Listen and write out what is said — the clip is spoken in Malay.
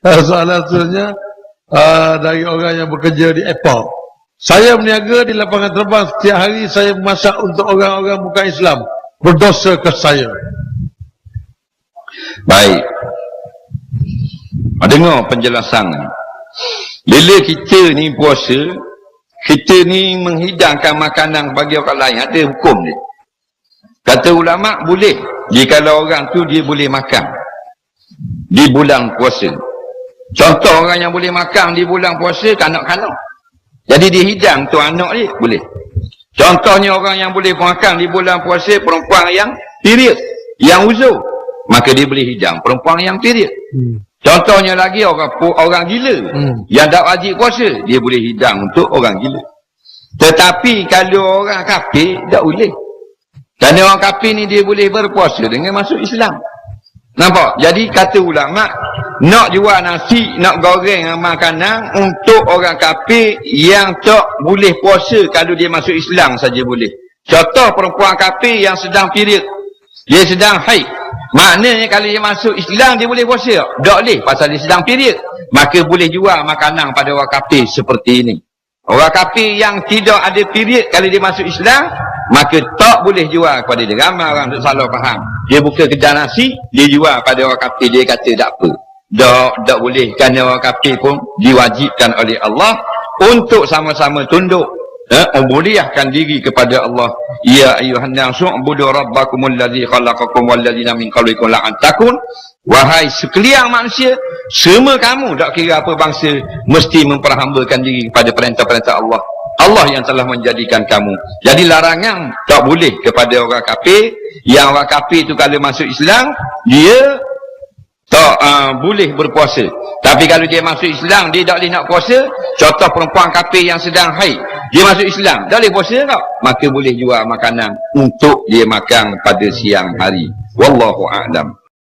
Soalan seterusnya dari orang yang bekerja di airport. Saya berniaga di lapangan terbang. Setiap hari saya memasak untuk orang-orang bukan Islam. Berdosa ke saya? Baik. Dengar penjelasan. Bila kita ni puasa, kita ni menghidangkan makanan bagi orang lain, ada hukum ni. Kata ulama boleh. Jika orang tu dia boleh makan di bulan puasa. Contoh orang yang boleh makan di bulan puasa, kanak-kanak. Jadi dia hidang tu anak dia, boleh. Contohnya orang yang boleh makan di bulan puasa, perempuan yang period, yang uzur, maka dia boleh hidang perempuan yang period. Contohnya lagi orang gila, yang tak wajib puasa, dia boleh hidang untuk orang gila. Tetapi kalau orang kafir, tak boleh. Kerana orang kafir ni dia boleh berpuasa dengan masuk Islam. Nampak? Jadi kata ulama, nak jual nasi, nak goreng makanan untuk orang kafir yang tak boleh puasa kalau dia masuk Islam saja boleh. Contoh perempuan kafir yang sedang period, dia sedang haid. Maknanya kalau dia masuk Islam dia boleh puasa? Tak boleh, pasal dia sedang period. Maka boleh jual makanan pada orang kafir seperti ini. Orang kafir yang tidak ada period kalau dia masuk Islam, maka tak boleh jual kepada dia. Ramai orang tak salah faham. Dia buka kedai nasi, dia jual pada orang kafir, dia kata tak apa. Tak boleh, kerana orang kafir pun diwajibkan oleh Allah untuk sama-sama tunduk, memulihkan diri kepada Allah. Ya ayuhan nasu ubudu rabbakumul ladzi khalaqakum wal ladzina min qablikum la'allakum. Wahai sekalian manusia, semua kamu, tak kira apa bangsa, mesti memperhambakan diri kepada perintah-perintah Allah. Allah yang telah menjadikan kamu. Jadi larangan tak boleh kepada orang kafir. Yang orang kafir tu kalau masuk Islam, dia tak boleh berpuasa. Tapi kalau dia masuk Islam, dia tak boleh nak puasa. Contoh perempuan kafir yang sedang haid, dia masuk Islam, tak boleh puasa tak? Maka boleh jual makanan untuk dia makan pada siang hari. Wallahu a'lam.